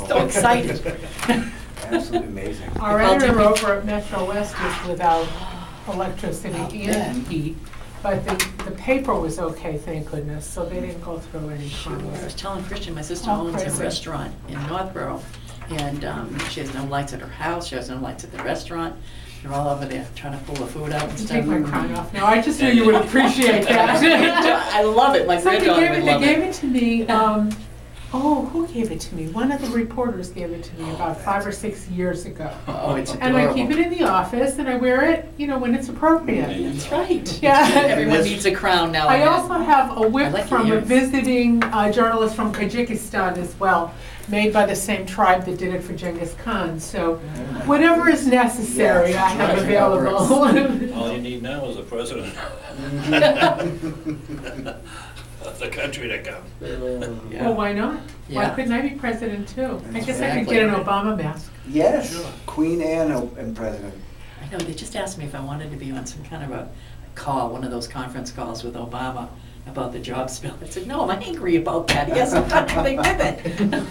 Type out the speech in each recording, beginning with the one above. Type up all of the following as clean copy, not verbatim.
So excited. Absolutely amazing. Our editor over at Metro West is without electricity and heat, but the paper was okay, thank goodness, so they didn't go through any I was trouble. telling Christian, my sister Oh, owns a crazy. restaurant in Northborough, and she has no lights at her house, she has no lights at the restaurant. They're all over there trying to pull the food out and You stuff. take my crown off now, I just knew you would appreciate that. I love it, my So they granddaughter gave would it, they love gave it. it to me, who gave it to me? One of the reporters gave it to me about 5 or 6 years ago. Oh, it's And I adorable. keep it in the office and I wear it, when it's appropriate. That's right. Yeah. Everyone needs a crown now I and also then. have a I whip like from a ears. visiting journalist from Tajikistan as well, made by the same tribe that did it for Genghis Khan. So whatever is necessary, I have Right. available. All you need now is a president of the country to come. Well, why not? Why Yeah. couldn't I be president too? I guess I could Exactly. get an Obama mask. Yes, Sure. Queen Anne and President. I know, they just asked me if I wanted to be on some kind of a call, one of those conference calls with Obama about the job spill. I said, no, I'm angry about that. He hasn't done anything with it.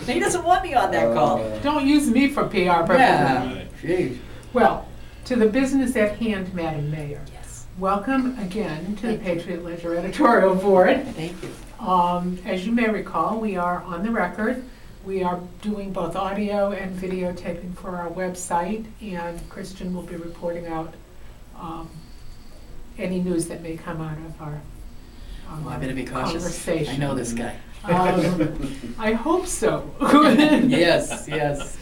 He doesn't want me on that call. Don't use me for PR purposes. Yeah, Right. gee, Well, to the business at hand, Madam Mayor. yes, Welcome again to the Patriot Ledger Editorial Board. thank you. As you may recall, we are on the record. We are doing both audio and videotaping for our website, and Christian will be reporting out any news that may come out of our Oh, I better be cautious. conversation. I know this guy. I hope so. Yes, yes.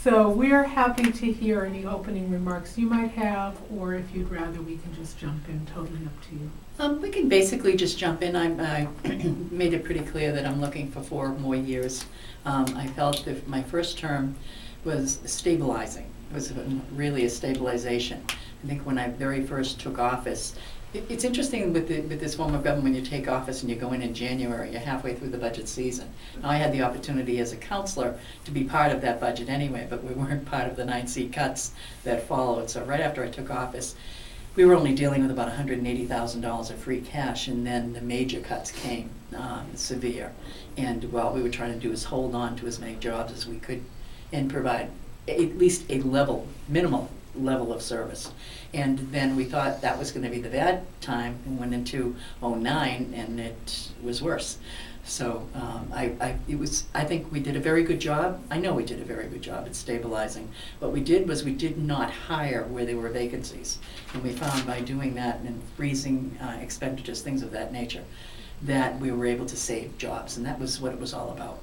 So we're happy to hear any opening remarks you might have, or if you'd rather, we can just jump in, totally up to you. We can basically just jump in. I made it pretty clear that I'm looking for 4 more years. I felt that my first term was stabilizing. It was really a stabilization. I think when I very first took office, it's interesting with this form of government, when you take office and you go in January, you're halfway through the budget season. Now, I had the opportunity as a counselor to be part of that budget anyway, but we weren't part of the 9C cuts that followed. So right after I took office, we were only dealing with about $180,000 of free cash, and then the major cuts came, severe. And what we were trying to do is hold on to as many jobs as we could and provide at least a minimal level of service. And then we thought that was going to be the bad time, and went into '09, and it was worse. So I think we did a very good job. I know we did a very good job at stabilizing. What we did was we did not hire where there were vacancies. And we found by doing that and freezing expenditures, things of that nature, that we were able to save jobs. And that was what it was all about.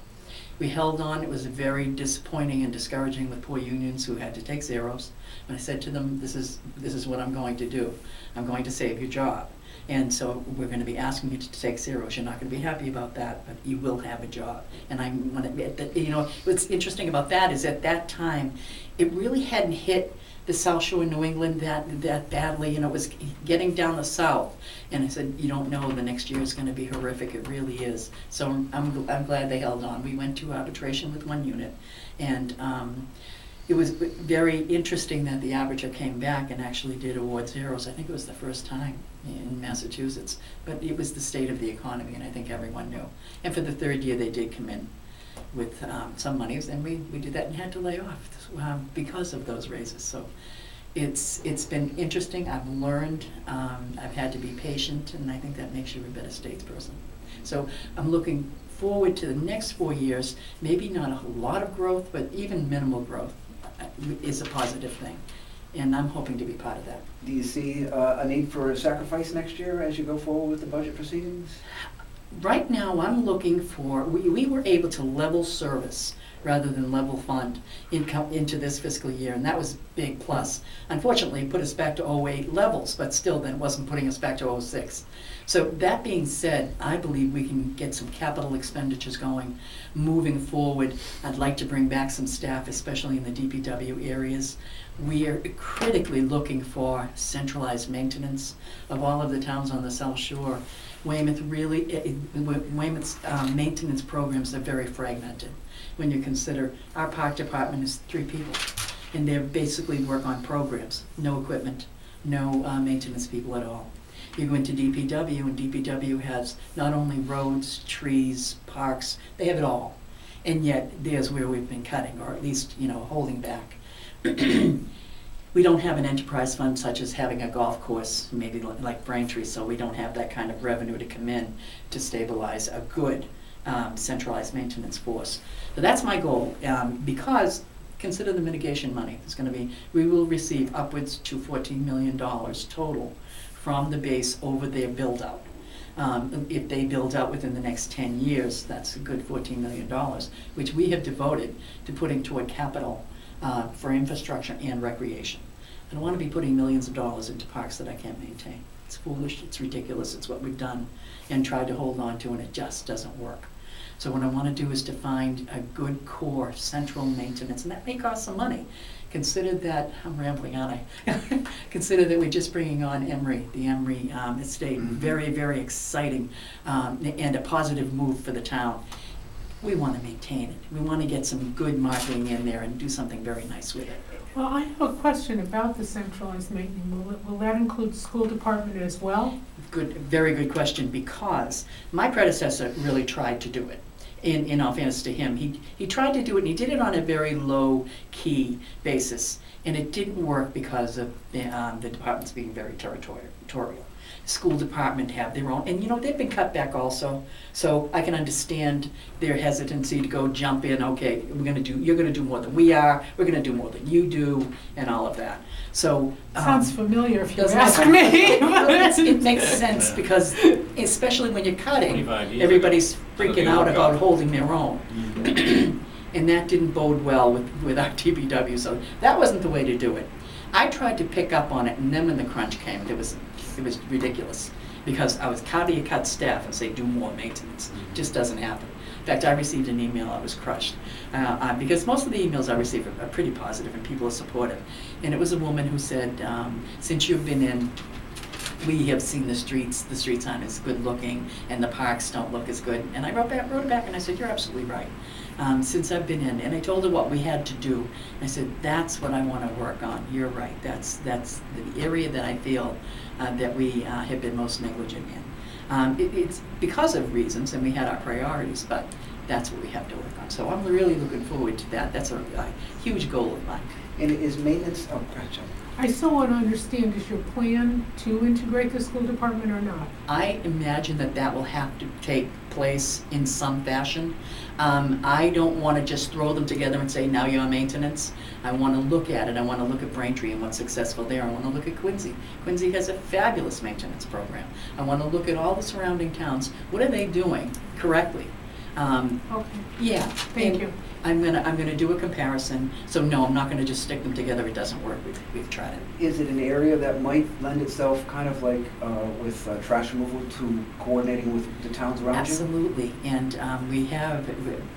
We held on. It was very disappointing and discouraging with poor unions who had to take zeros. And I said to them, this is what I'm going to do. I'm going to save your job. And so we're going to be asking you to take zeros. You're not going to be happy about that, but you will have a job. And I want to admit that, what's interesting about that is at that time, it really hadn't hit the South Shore in New England that badly. It was getting down the south. And I said, you don't know, the next year is going to be horrific. It really is. So I'm glad they held on. We went to arbitration with one unit, and it was very interesting that the arbiter came back and actually did award zeros. I think it was the first time in Massachusetts, but it was the state of the economy, and I think everyone knew. And for the 3rd year, they did come in with some monies, and we did that and had to lay off because of those raises. So it's been interesting. I've learned. I've had to be patient, and I think that makes you a better statesperson. So I'm looking forward to the next 4 years. Maybe not a lot of growth, but even minimal growth is a positive thing, and I'm hoping to be part of that. Do you see a need for a sacrifice next year as you go forward with the budget proceedings? Right now, I'm looking for, we were able to level service rather than level fund into this fiscal year, and that was a big plus. Unfortunately, it put us back to '08 levels, but still then wasn't putting us back to '06. So that being said, I believe we can get some capital expenditures going moving forward. I'd like to bring back some staff, especially in the DPW areas. We are critically looking for centralized maintenance of all of the towns on the South Shore. Weymouth's maintenance programs are very fragmented. When you consider our park department is 3 people, and they basically work on programs, no equipment, no maintenance people at all. You go into DPW, and DPW has not only roads, trees, parks, they have it all. And yet, there's where we've been cutting, or at least, holding back. We don't have an enterprise fund such as having a golf course, maybe like Braintree, so we don't have that kind of revenue to come in to stabilize a good centralized maintenance force. So that's my goal, because consider the mitigation money. We will receive upwards to $14 million total from the base over their build-out. If they build out within the next 10 years, that's a good $14 million, which we have devoted to putting toward capital for infrastructure and recreation. I don't want to be putting millions of dollars into parks that I can't maintain. It's foolish, it's ridiculous, it's what we've done and tried to hold on to, and it just doesn't work. So what I want to do is to find a good core central maintenance, and that may cost some money. Consider that, I'm rambling, aren't I? Consider that we're just bringing on the Emery estate. Very, very exciting and a positive move for the town. We want to maintain it. We want to get some good marketing in there and do something very nice with it. Well, I have a question about the centralized maintenance. Will that include school department as well? Good, very good question, because my predecessor really tried to do it. In all fairness to him, he tried to do it, and he did it on a very low-key basis, and it didn't work because of the departments being very territorial. School department have their own, and they've been cut back also, so I can understand their hesitancy to go jump in. Okay, you're gonna do more than we are. We're gonna do more than you do, and all of that. So Sounds familiar if you doesn't ask it? me. It makes sense, because especially when you're cutting, 25 years everybody's ago. freaking out about holding their own. And that didn't bode well with our TBW, so that wasn't the way to do it. I tried to pick up on it, and then when the crunch came, it was ridiculous, because I was cut staff and say do more maintenance. It just doesn't happen. In fact, I received an email, I was crushed, because most of the emails I receive are pretty positive and people are supportive. And it was a woman who said, since you've been in, we have seen the streets aren't as good looking, and the parks don't look as good. And I wrote it back and I said, you're absolutely right. Since I've been in, and I told her what we had to do. I said, that's what I want to work on. You're right. That's the area that I feel that we have been most negligent in. It's because of reasons, and we had our priorities, but that's what we have to work on. So I'm really looking forward to that. That's a huge goal of mine. And is maintenance, gotcha. I still want to understand, is your plan to integrate the school department or not? I imagine that will have to take place in some fashion. I don't want to just throw them together and say, now you're on maintenance. I want to look at it. I want to look at Braintree and what's successful there. I want to look at Quincy. Quincy has a fabulous maintenance program. I want to look at all the surrounding towns. What are they doing correctly? Okay. Yeah. Thank you. I'm gonna do a comparison. So no, I'm not gonna just stick them together. It doesn't work. We've tried it. Is it an area that might lend itself kind of like with trash removal to coordinating with the towns around you? Absolutely, and we have,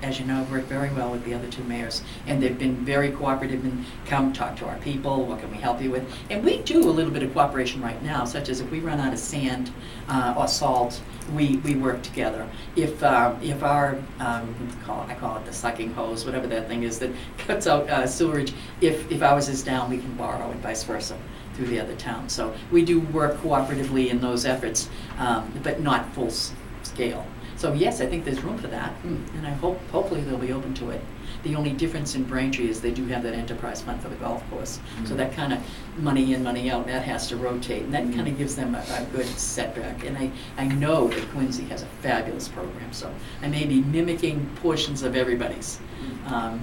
as you know, worked very well with the other two mayors, and they've been very cooperative and come talk to our people. What can we help you with? And we do a little bit of cooperation right now, such as if we run out of sand or salt, we work together. If our I call it the sucking hose, whatever that thing is that cuts out sewerage, if ours is down, we can borrow, and vice versa through the other towns. So we do work cooperatively in those efforts, but not full scale. So yes, I think there's room for that, and I hopefully they'll be open to it. The only difference in Braintree is they do have that enterprise fund for the golf course. So that kind of money in, money out, that has to rotate, and that kind of gives them a good setback. And I know that Quincy has a fabulous program, so I may be mimicking portions of everybody's,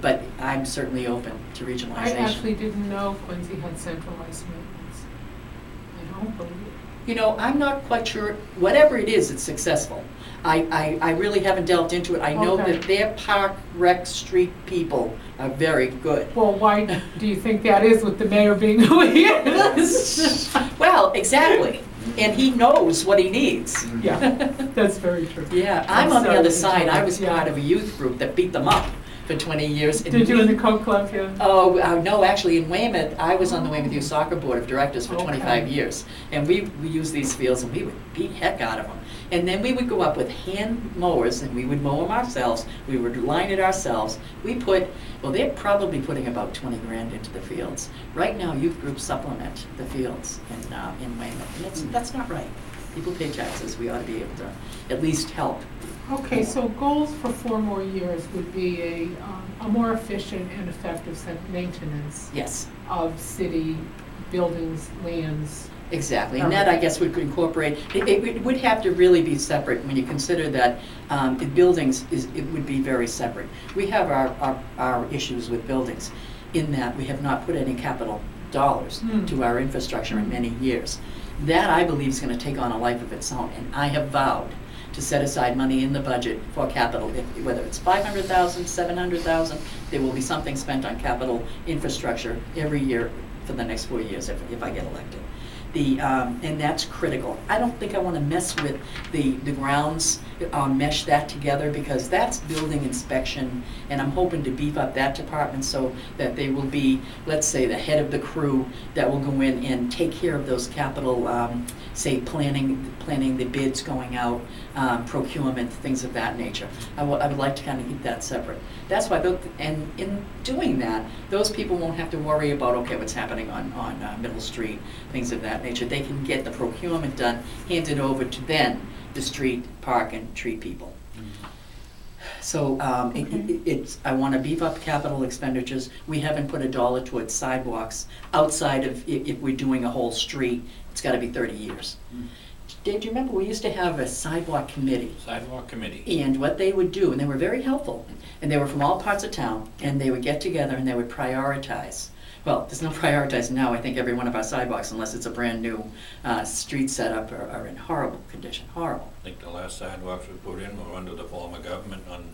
but I'm certainly open to regionalization. I actually didn't know Quincy had centralized maintenance. I don't believe it. You know, I'm not quite sure. Whatever it is, it's successful. I really haven't delved into it. I know Okay. that their park, rec, street people are very good. Well, why do you think that is with the mayor being who he is? Well, exactly. And he knows what he needs. Yeah, that's very true. Yeah, I'm on the sorry other to side. I interrupt, was yeah. part of a youth group that beat them up for 20 years. And Did you in we- the Coke Club, yeah? Oh, no, actually in Weymouth, I was on the Weymouth Youth Soccer Board of Directors for 25 Okay. years. And we used these fields and we would beat heck out of them. And then we would go up with hand mowers and we would mow them ourselves. We would line it ourselves. They're probably putting about 20 grand into the fields. Right now, youth groups supplement the fields in Weymouth. And that's not right. People pay taxes, we ought to be able to at least help. Okay, so goals for 4 more years would be a more efficient and effective maintenance Yes, of city buildings, lands. exactly. And that, I guess, would incorporate, it would have to really be separate when you consider that the buildings it would be very separate. We have our issues with buildings in that we have not put any capital dollars to our infrastructure in many years. That, I believe, is going to take on a life of its own, and I have vowed to set aside money in the budget for capital, whether it's 500,000, 700,000, there will be something spent on capital infrastructure every year for the next 4 years if I get elected. And that's critical. I don't think I want to mess with the grounds, mesh that together, because that's building inspection, and I'm hoping to beef up that department so that they will be, let's say, the head of the crew that will go in and take care of those capital, say, planning the bids going out, procurement, things of that nature. I would like to kind of keep that separate. That's why, and in doing that, those people won't have to worry about, okay, what's happening on Middle Street, things of that nature. They can get the procurement done, hand it over to then the street, park, and tree people. So I want to beef up capital expenditures. We haven't put $1 towards sidewalks outside of if we're doing a whole street. It's got to be 30 years. Dave, do you remember we used to have a sidewalk committee? Sidewalk committee. And what they would do, and they were very helpful, and they were from all parts of town, and they would get together and they would prioritize. Well, there's no prioritizing now. I think every one of our sidewalks, unless it's a brand new street setup, are in horrible condition, horrible. I think the last sidewalks we put in were under the former government on,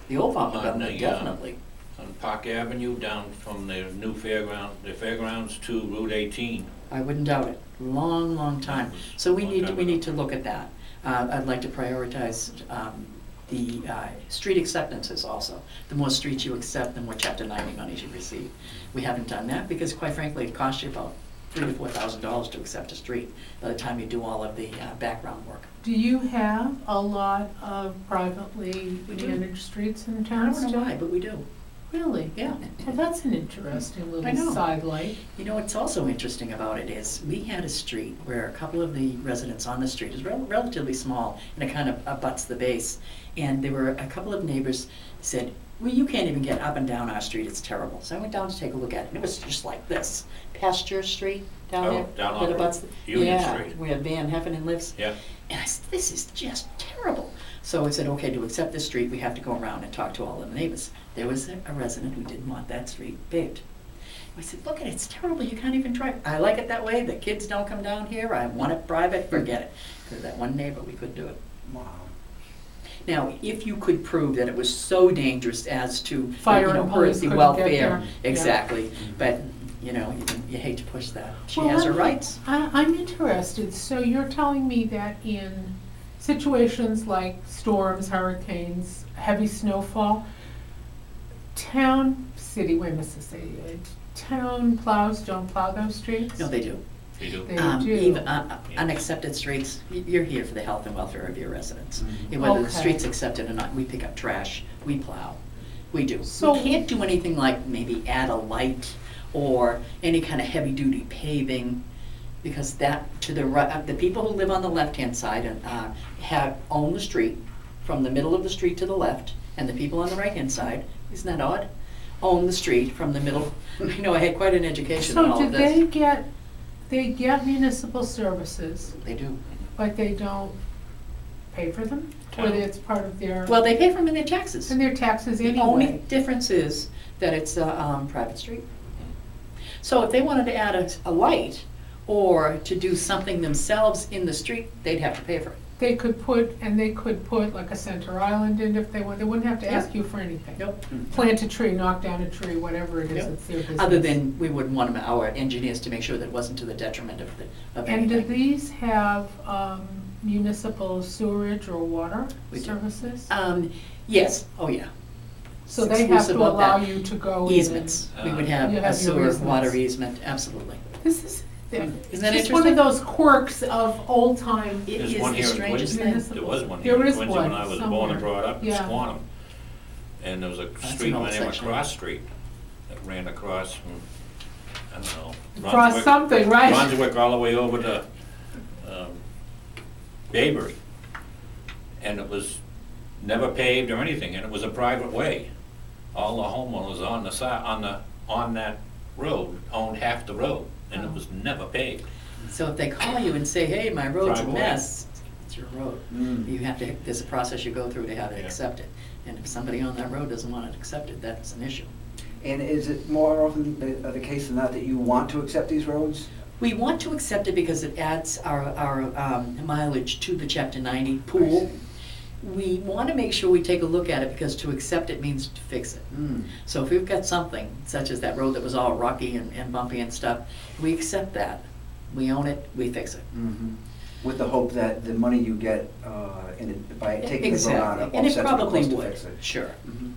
The old farm On government, the, definitely. on Park Avenue down from the new fairgrounds to Route 18. I wouldn't doubt it. Long, long time. So we need to look at that. I'd like to prioritize the street acceptances also. The more streets you accept, the more Chapter 90 monies you receive. We haven't done that because, quite frankly, it costs you about $3,000 to $4,000 to accept a street by the time you do all of the background work. Do you have a lot of privately We do. managed streets in I town don't know still? why, but we do. Really? Yeah. Well, that's an interesting I know. little sidelight. You know, what's also interesting about it is we had a street where a couple of the residents on the street is relatively small and it kind of abuts the base. And there were a couple of neighbors said, well, you can't even get up and down our street, it's terrible. So I went down to take a look at it, and it was just like this. Pasture Street down Oh, there. down where on the butts- Union yeah, Street. where Van Heffernan lives. Yeah. And I said, this is just terrible. So I said, okay, to accept this street, we have to go around and talk to all of the neighbors. There was a resident who didn't want that street paved. I said, look, it's terrible, you can't even drive. I like it that way, the kids don't come down here, I want it private, forget it. Because that one neighbor, we couldn't do it. Wow. Now, if you could prove that it was so dangerous as to, Fire and hurt police the couldn't get welfare, there. Yeah. exactly. But, you hate to push that. She Well, has her rights. I'm interested. So you're telling me that in situations like storms, hurricanes, heavy snowfall, Weymouth City, town plows don't plow those streets? No, they do. You do? They do. Even unaccepted streets, you're here for the health and welfare of your residents. And whether the Okay. street's accepted or not, we pick up trash, we plow, we do. So- We can't do anything like maybe add a light or any kind of heavy-duty paving, because that, to the right, the people who live on the left-hand side own the street, from the middle of the street to the left, and the people on the right-hand side, isn't that odd? Own the street from the middle. I know, I had quite an education on all So of do this. they get municipal services, They do. but they don't pay for them? Or Town. it's part of their, Well, they pay for them in their taxes. and their taxes The only anyway? difference is that it's a private street. So if they wanted to add a light or to do something themselves in the street, they'd have to pay for it. They could put like a center island in if they want, they wouldn't have to ask you for anything. Nope. Plant a tree, knock down a tree, whatever it is, Yep. it's their business. Other than we wouldn't want our engineers to make sure that it wasn't to the detriment of And do anything. these have municipal sewerage or water We do. services? Yes, oh yeah. So It's they have to exclusive of allow that. you to go in. Easements. We would have You a have your sewer, water easements. easement, absolutely. This is, Isn't it's that just one interesting? of those quirks of old time. It There's is one the here in strangest Quincy. thing. There was one There here in is Quincy one when I was born somewhere. and brought up in Yeah. Squantum. And there was a That's street an old by the name of section. Cross Street that ran across from, I don't know. Cross Brunswick- something, right? Brunswick all the way over to Bayberry. And it was never paved or anything, and it was a private way. All the homeowners on the side, on that road owned half the road, and it was never paved. So if they call you and say, hey, my road's a Private way. mess, it's your road. Mm. You have to, there's a process you go through to have it Yeah. accepted. And if somebody on that road doesn't want it accepted, that's an issue. And is it more often the case than not that you want to accept these roads? We want to accept it because it adds our mileage to the Chapter 90 I pool. see. We want to make sure we take a look at it because to accept it means to fix it. Mm. So if we've got something, such as that road that was all rocky and bumpy and stuff, we accept that. We own it, we fix it. Mhm. With the hope that the money you get by taking the road out Exactly. And it offsets what it probably costs to would, fix it. sure. Mhm.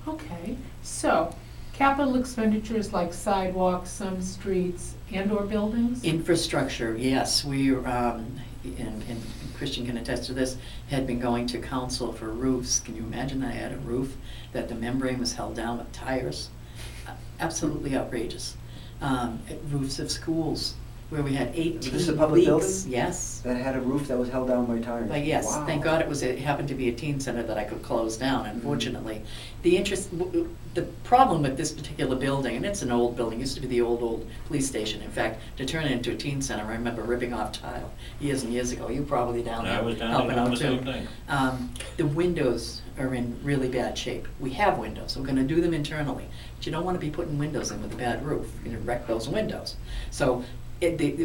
Okay, so capital expenditures like sidewalks, some streets, and/or buildings? Infrastructure, yes, we, and Christian can attest to this, had been going to council for roofs. Can you imagine I had a roof that the membrane was held down with tires? Absolutely outrageous. Roofs of schools, where we had 18 leaks. Was this a public building? Yes. That had a roof that was held down by tires? But yes, Wow. thank God it happened to be a teen center that I could close down, unfortunately. The problem with this particular building, and it's an old building, used to be the old police station. In fact, to turn it into a teen center, I remember ripping off tile years and years ago. You probably down there I was down helping there doing out the too. same thing. The windows are in really bad shape. We have windows, we're gonna do them internally, but you don't wanna be putting windows in with a bad roof, you're gonna wreck those windows. So,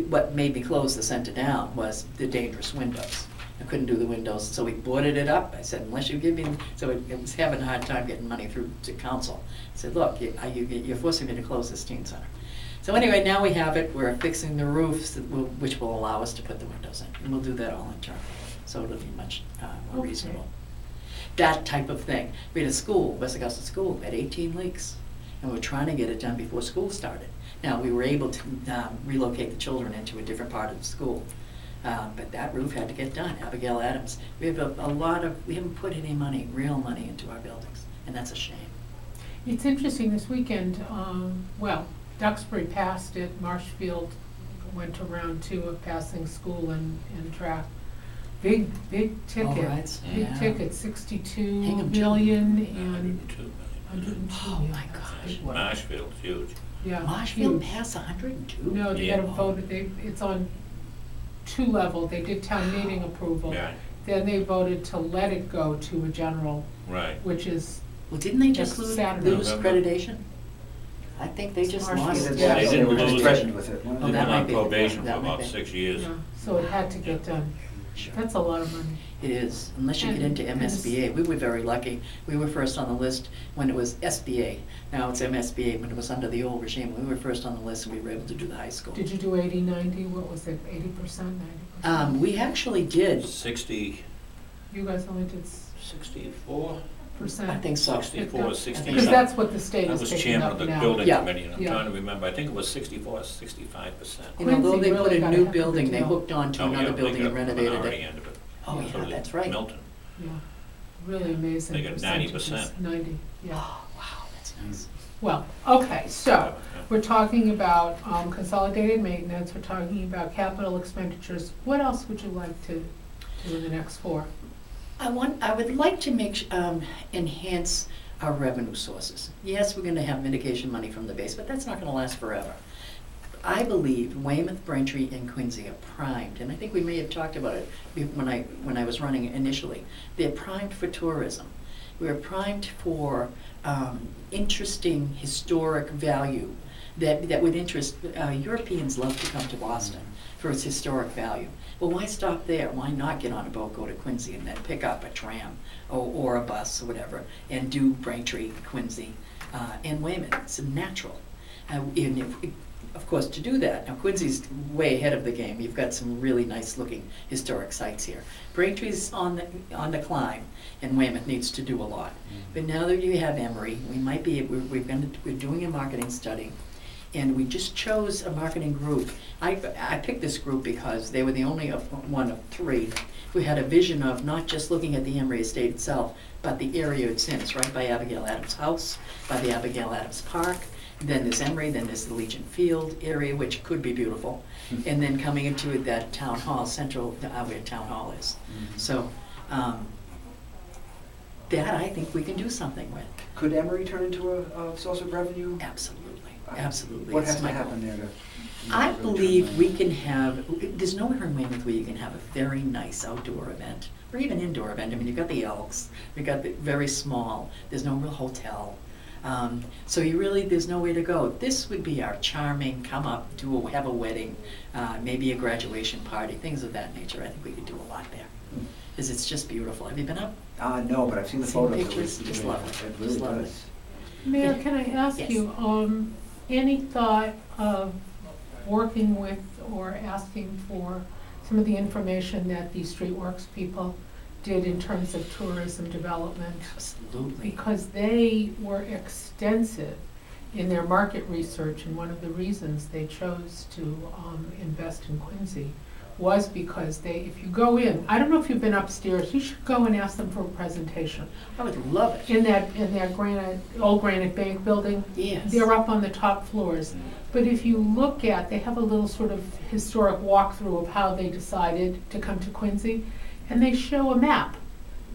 what made me close the center down was the dangerous windows. I couldn't do the windows, so we boarded it up. I said, unless you give me, so it was having a hard time getting money through to council. I said, look, you're forcing me to close this teen center. So anyway, now we have it, we're fixing the roofs, which will allow us to put the windows in, and we'll do that all internally, so it'll be much more Okay. reasonable. That type of thing. We had a school, West Augusta School, had 18 leaks, and we were trying to get it done before school started. Now, we were able to relocate the children into a different part of the school, but that roof had to get done. Abigail Adams, we have we haven't put any money, real money, into our buildings, and that's a shame. It's interesting, this weekend, Duxbury passed it, Marshfield went to round 2 of passing school and track. Big ticket, All right, big yeah. ticket, 62 Hingham million $102 and million. 102 Oh, million. my That's a gosh. big one. Marshfield's huge. Yeah, Marshfield huge. passed 102? No, they Yeah. got a vote, it's on 2 level, they did town meeting approval. Yeah, Then they voted to let it go to a general, right. which is, Well, didn't they just That's lose Saturday. accreditation? I think they just Marshfield. lost. Yeah, They didn't were just lose it. threatened with it. weren't Oh, they? They've that been might on be- probation for that might about be. 6 years. yeah, so it had to get done. Sure. That's a lot of money. It is, unless you get And- into and this- MSBA. We were very lucky. We were first on the list when it was SBA. Now it's MSBA, when it was under the old regime. We were first on the list and we were able to do the high school. Did you do 80, 90, what was it, 80%, 90%? We actually did, 60, You guys only did 64? percent? I think so. 64, Because 68. that's what the state I is was picking chairman up of the now. building Yeah. committee, and I'm Yeah. trying to remember, I think it was 64, 65%. and although Quincy they put really a got a new heck of a building, they deal. hooked on to Oh, yeah, another they building got and the renovated minority it. end of it. Oh, Yeah. yeah, So that's right. Milton. Yeah, really amazing They got percentages. 90%. 90, yeah. Oh, wow, that's nice. Well, okay, so, Yeah. we're talking about consolidated maintenance, we're talking about capital expenditures. What else would you like to do in the next 4? I would like to enhance our revenue sources. Yes, we're gonna have mitigation money from the base, but that's not gonna last forever. I believe Weymouth, Braintree, and Quincy are primed, and I think we may have talked about it when I was running initially. They're primed for tourism. We're primed for interesting historic value that would interest, Europeans love to come to Boston for its historic value. Well, why stop there? Why not get on a boat, go to Quincy, and then pick up a tram or a bus or whatever, and do Braintree, Quincy, and Weymouth? It's natural. Of course, to do that, now Quincy's way ahead of the game. You've got some really nice looking historic sites here. Braintree's on the climb, and Weymouth needs to do a lot. But now that you have Emory, we're doing a marketing study, and we just chose a marketing group. I picked this group because they were the only one of 3 who had a vision of not just looking at the Emory estate itself, but the area it's in. It's right by Abigail Adams' house, by the Abigail Adams Park. then there's Emory, then there's the Legion Field area, which could be beautiful, and then coming into that town hall, central, where town hall is. So, that I think we can do something with. Could Emory turn into a source of revenue? Absolutely, absolutely. What It's has to my goal. happen there to? I really believe turn we can have, there's nowhere in Weymouth where you can have a very nice outdoor event, or even indoor event. I mean, you've got the Elks, you've got the very small, there's no real hotel. So you really, there's no way to go. This would be our charming, come up, have a wedding, maybe a graduation party, things of that nature. I think we could do a lot there, because it's just beautiful. Have you been up? No, but I've seen the Seen photos. pictures? It Just really- lovely. It really Just lovely. does. Mayor, Yeah. can I ask Yes. you, any thought of working with or asking for some of the information that the Streetworks people did in terms of tourism development? Absolutely. Because they were extensive in their market research, and one of the reasons they chose to invest in Quincy was because if you go in, I don't know if you've been upstairs, you should go and ask them for a presentation. I would love it. In that old granite bank building, Yes. they're up on the top floors. But if you look they have a little sort of historic walkthrough of how they decided to come to Quincy, and they show a map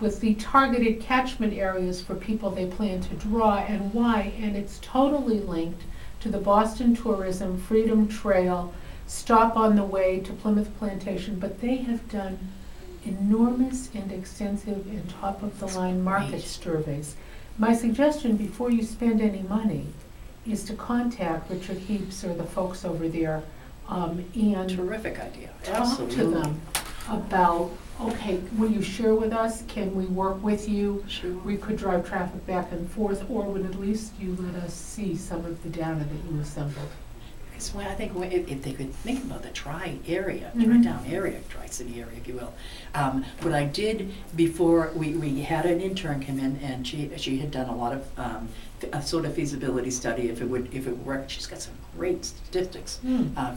with the targeted catchment areas for people they plan to draw and why, and it's totally linked to the Boston Tourism Freedom Trail stop on the way to Plymouth Plantation, but they have done enormous and extensive and top-of-the-line market Great. surveys. My suggestion, before you spend any money, is to contact Richard Heaps or the folks over there, and Terrific idea. talk to Absolutely. them about, okay, will you share with us? Can we work with you? Sure. We could drive traffic back and forth, or would at least you let us see some of the data that you assembled? Because I think if they could think about the tri-area, Mhm. tri-town area, tri-city area, if you will. What I did before, we had an intern come in, and she had done a lot of a sort of feasibility study, if it worked. She's got some great statistics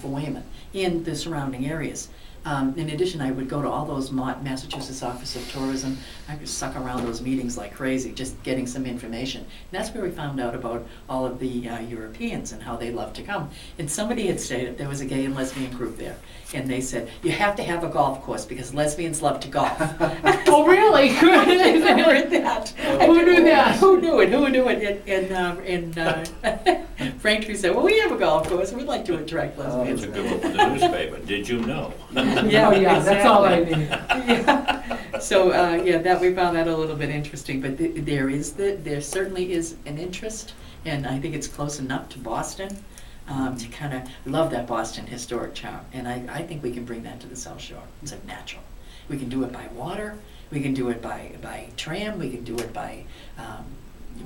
for Weymouth in the surrounding areas. In addition, I would go to all those Massachusetts Office of Tourism. I could suck around those meetings like crazy, just getting some information. And that's where we found out about all of the Europeans and how they love to come. And somebody had stated, there was a gay and lesbian group there, and they said, you have to have a golf course because lesbians love to golf. Oh, really? I never heard that. Who knew that? Who knew it? Who knew it? And Braintree said, well, we have a golf course. We'd like to attract It's lesbians. a good one for the newspaper. Did you know? Yeah, Oh, yeah, that's all I exactly. need. Yeah. So, that we found that a little bit interesting, but there certainly is an interest, and I think it's close enough to Boston, to kind of love that Boston historic charm. And I think we can bring that to the South Shore. It's a natural. We can do it by water, we can do it by tram, we can do it by,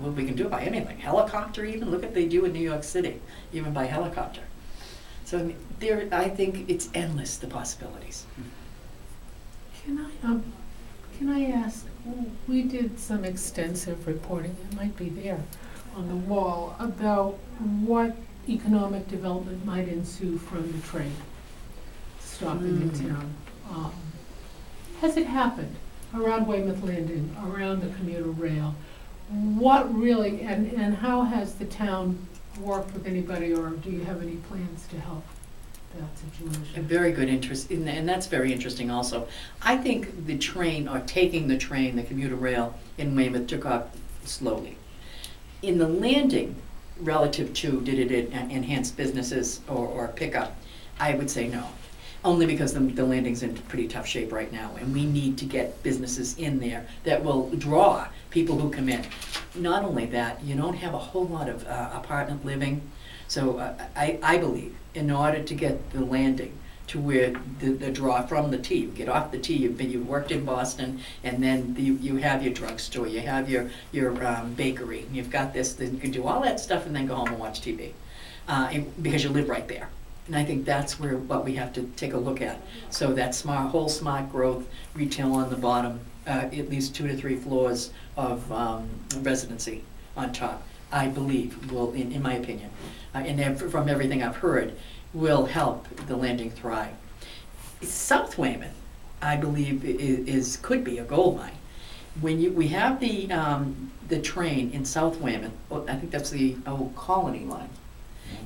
we can do it by anything, helicopter even. Look what they do in New York City, even by helicopter. So I mean, I think it's endless, the possibilities. Can I ask, we did some extensive reporting, it might be there on the wall, about what economic development might ensue from the train stopping in town. Has it happened around Weymouth Landing, around the commuter rail? What really, and how has the town worked with anybody, or do you have any plans to help that A situation? very good interest, and that's very interesting also. I think the train, or taking the train, the commuter rail in Weymouth took off slowly. In the landing, relative to did it enhance businesses or pick up, I would say no. Only because the landing's in pretty tough shape right now, and we need to get businesses in there that will draw people who come in. Not only that, you don't have a whole lot of apartment living, so I believe in order to get the landing to where the draw from the T, you get off the T, you've worked in Boston, and then you have your drugstore, you have your bakery, you've got this, then you can do all that stuff and then go home and watch TV, because you live right there. And I think that's what we have to take a look at. So that whole smart growth, retail on the bottom, at least 2 to 3 floors of residency on top, I believe will, in my opinion, and from everything I've heard, will help the landing thrive. South Weymouth, I believe, could be a gold mine. When we have the train in South Weymouth, I think that's the old Colony line.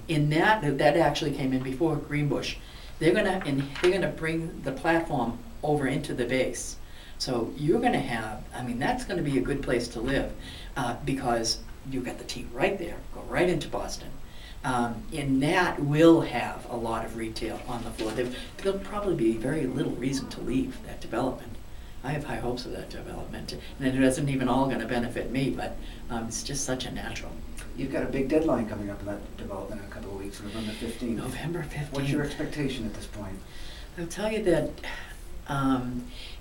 In that actually came in before Greenbush. They're gonna bring the platform over into the base. So you're gonna have, I mean, that's gonna be a good place to live, because you've got the T right there, go right into Boston. And that will have a lot of retail on the floor. There'll probably be very little reason to leave that development. I have high hopes of that development, and it isn't even all gonna benefit me, but it's just such a natural. You've got a big deadline coming up in that development in a couple of weeks, November 15th. November 15th. What's your expectation at this point? I'll tell you that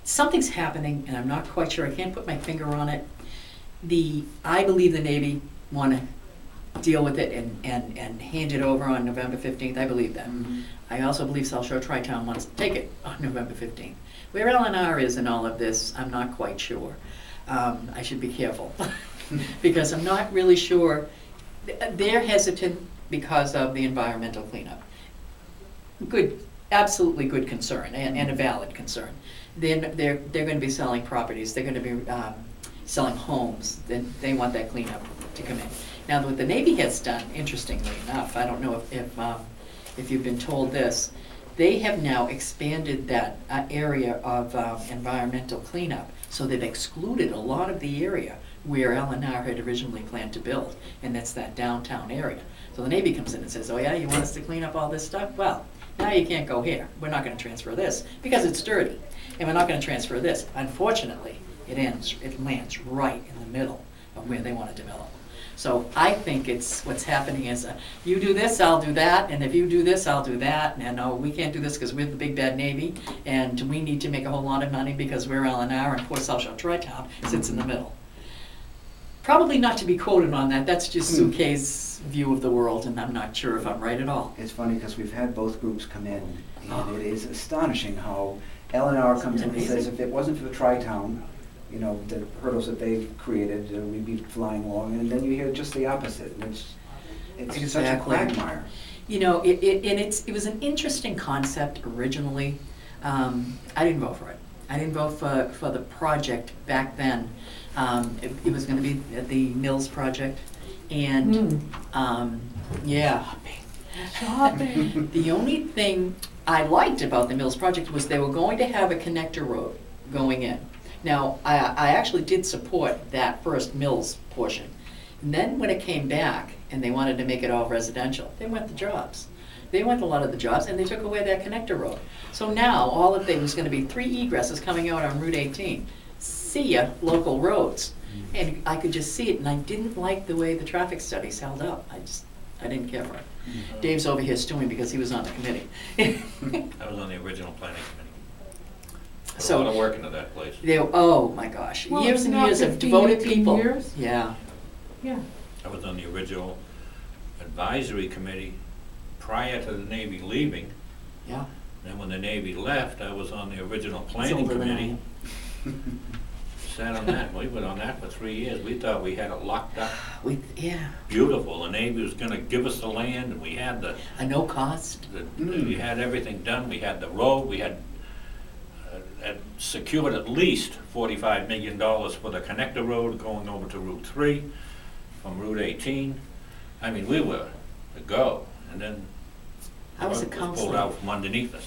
something's happening, and I'm not quite sure. I can't put my finger on it. I believe the Navy want to deal with it and hand it over on November 15th. I believe that. Mhm. I also believe South Shore Tri-Town wants to take it on November 15th. Where LNR is in all of this, I'm not quite sure. I should be careful because I'm not really sure. They're hesitant because of the environmental cleanup. Good, absolutely good concern and a valid concern. Then they're going to be selling properties. They're going to be selling homes. Then they want that cleanup to come in. Now, what the Navy has done, interestingly enough, I don't know if you've been told this, they have now expanded that area of environmental cleanup. So they've excluded a lot of the area where LNR had originally planned to build, and that's that downtown area. So the Navy comes in and says, oh yeah, you want us to clean up all this stuff? Well, now you can't go here. We're not going to transfer this because it's dirty. And we're not going to transfer this. Unfortunately, it lands right in the middle of where they want to develop. So I think it's what's happening is you do this, I'll do that, and if you do this, I'll do that, and no, we can't do this because we're the big bad Navy, and we need to make a whole lot of money because we're LNR, and poor South Shore Tri-Town sits in the middle. Probably not to be quoted on that. That's just Sue Kay's view of the world, and I'm not sure if I'm right at all. It's funny because we've had both groups come in, and it is astonishing how LNR comes in and says if it wasn't for the Tri-Town, you know, the hurdles that they've created, we'd be flying along, and then you hear just the opposite, and it's Exactly. such a quagmire. You know, it was an interesting concept originally. I didn't vote for it. I didn't vote for the project back then. It was going to be the Mills project, and yeah. Shopping. The only thing I liked about the Mills project was they were going to have a connector road going in. Now, I actually did support that first Mills portion. And then when it came back and they wanted to make it all residential, they went the jobs. They went a lot of the jobs and they took away that connector road. So now all of it was going to be 3 egresses coming out on Route 18. See ya, local roads. And I could just see it, and I didn't like the way the traffic studies held up. I didn't care for it. Dave's over here stewing because he was on the committee. I was on the original planning committee. Put So- a lot of work into that place. Oh my gosh, Well, years and now years of 15, devoted 18 people. years? Yeah. Yeah. I was on the original advisory committee prior to the Navy leaving. Yeah. Then when the Navy left, I was on the original It's planning older than I committee. am. Sat on that, we were on that for 3 years. We thought we had it locked up Yeah, beautiful. The Navy was gonna give us the land, and we had a no cost. we had everything done. We had the road, we had secured at least $45 million for the connector road going over to Route 3 from Route 18. I mean, we were to go, and then I was a the rug pulled counselor. out from underneath us.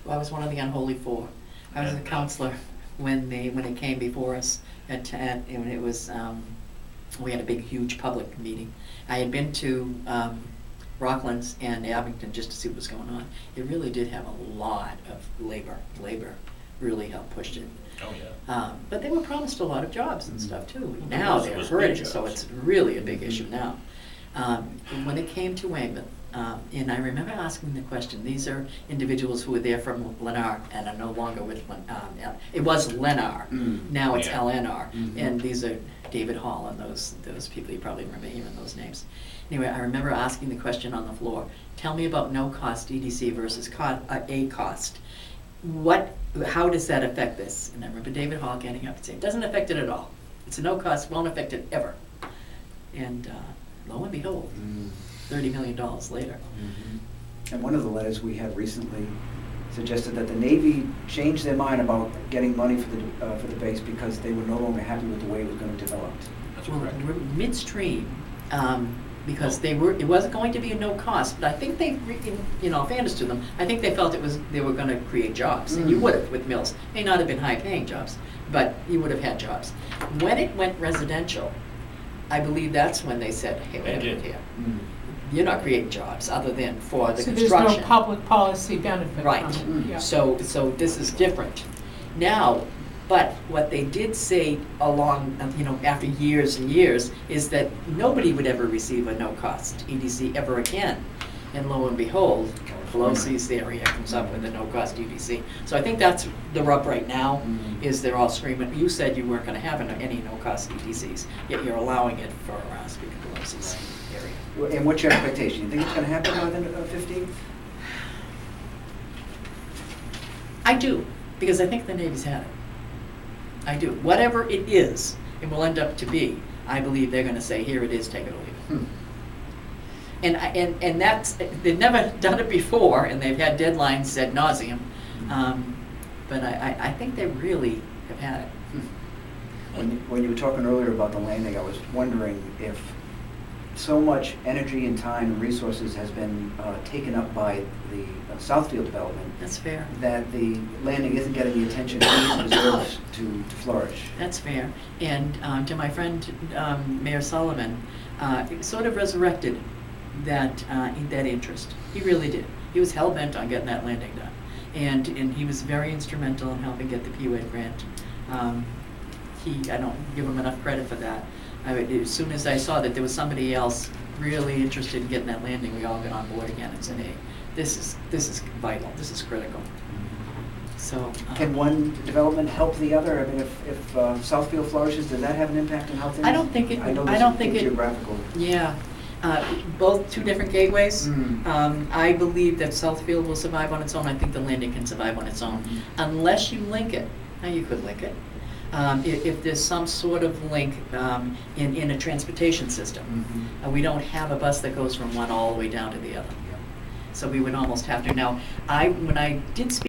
I was one of the unholy four. I was a And, counselor when it came before us and it was, we had a big, huge public meeting. I had been to Rocklands and Abington just to see what was going on. It really did have a lot of labor. Labor really helped push it. Oh, yeah. But they were promised a lot of jobs and stuff too. Well, Now it they're was hurting, big so jobs. it's really a big issue now. When it came to Weymouth, and I remember asking the question, these are individuals who were there from Lennar and are no longer with, it was Lennar, now it's Yeah. LNR. Mhm. And these are David Hall and those people, you probably remember hearing those names. Anyway, I remember asking the question on the floor, tell me about no-cost EDC versus a cost. How does that affect this? And I remember David Hall getting up and saying, it doesn't affect it at all. It's a no cost, won't affect it ever. And lo and behold, $30 million later. And one of the letters we had recently suggested that the Navy changed their mind about getting money for the base because they were no longer happy with the way it was going to develop. That's Well, correct. we're midstream. because it wasn't going to be a no cost, but I think they, in all fairness to them, I think they felt they were gonna create jobs, and you would have with mills. May not have been high-paying jobs, but you would have had jobs. When it went residential, I believe that's when they said, hey, wait a They minute did. here. You're not creating jobs other than for the So construction. there's no public policy benefit Right. from it, yeah. So this is different. Now, but what they did say along, after years and years, is that nobody would ever receive a no-cost EDC ever again. And lo and behold, Pelosi's area comes up with a no-cost EDC. So I think that's the rub right now, is they're all screaming, you said you weren't gonna have any no-cost EDCs, yet you're allowing it for Speaker Pelosi's area. And what's your expectation? You think it's gonna happen by the 15th? I do, because I think the Navy's had it. I do. Whatever it is, it will end up to be, I believe they're gonna say, here it is, take it or leave it. And that's, they've never done it before, and they've had deadlines ad nauseum. But I think they really have had it. When you were talking earlier about the landing, I was wondering if so much energy and time and resources has been taken up by the Southfield development That's fair. that the landing isn't getting the attention it deserves to flourish. That's fair. And to my friend, Mayor Sullivan, it sort of resurrected that interest. He really did. He was hell-bent on getting that landing done. And he was very instrumental in helping get the PWAD grant. I don't give him enough credit for that. As soon as I saw that there was somebody else really interested in getting that landing, we all got on board again and said, hey, this is vital, this is critical. So. Can one development help the other? I mean, if Southfield flourishes, does that have an impact on how things? I don't think it. I know I don't this think is it. geographical. Yeah, both two different gateways. I believe that Southfield will survive on its own. I think the landing can survive on its own, unless you link it. Now you could link it. If there's some sort of link in a transportation system. We don't have a bus that goes from one all the way down to the other. So we would almost have to. Now, when I did speak